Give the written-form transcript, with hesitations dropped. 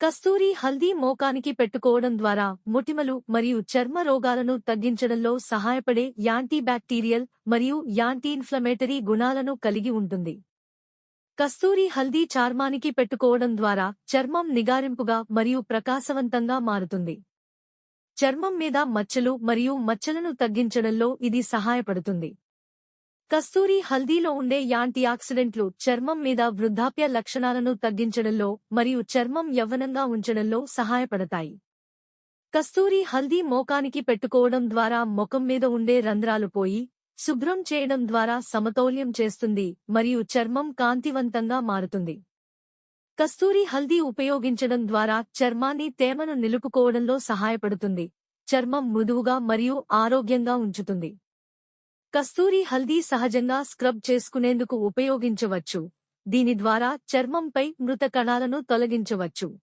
కస్తూరి హల్దీ మోకానికి పెట్టుకోవడం ద్వారా మొటిమలు మరియు చర్మ రోగాలను తగ్గించడంలో సహాయపడే యాంటీబ్యాక్టీరియల్ మరియు యాంటీ ఇన్ఫ్లమేటరీ గుణాలను కలిగి ఉంటుంది. కస్తూరి హల్దీ చర్మానికి పెట్టుకోవడం ద్వారా చర్మం నిగారింపుగా మరియు ప్రకాశవంతంగా మారుతుంది. చర్మం మీద మచ్చలు మరియు మచ్చలను తగ్గించడంలో ఇది సహాయపడుతుంది. కస్తూరి హల్దీలో ఉండే యాంటీఆక్సిడెంట్లు చర్మం మీద వృద్ధాప్య లక్షణాలను తగ్గించడంలో మరియు చర్మం యవ్వనంగా ఉంచడంలో సహాయపడతాయి. కస్తూరి హల్దీ మోకానికి పెట్టుకోవడం ద్వారా ముఖం మీద ఉండే రంధ్రాలు పోయి శుభ్రం చేయడం ద్వారా సమతౌల్యం చేస్తుంది మరియు చర్మం కాంతివంతంగా మారుతుంది. కస్తూరి హల్దీ ఉపయోగించడం ద్వారా చర్మాన్ని తేమను నిలుపుకోవడంలో సహాయపడుతుంది. చర్మం మృదువుగా మరియు ఆరోగ్యంగా ఉంచుతుంది. కస్తూరి హల్దీ సహజంగా స్క్రబ్ చేసుకునేందుకు ఉపయోగించవచ్చు. దీని ద్వారా చర్మంపై మృత కణాలను తొలగించవచ్చు.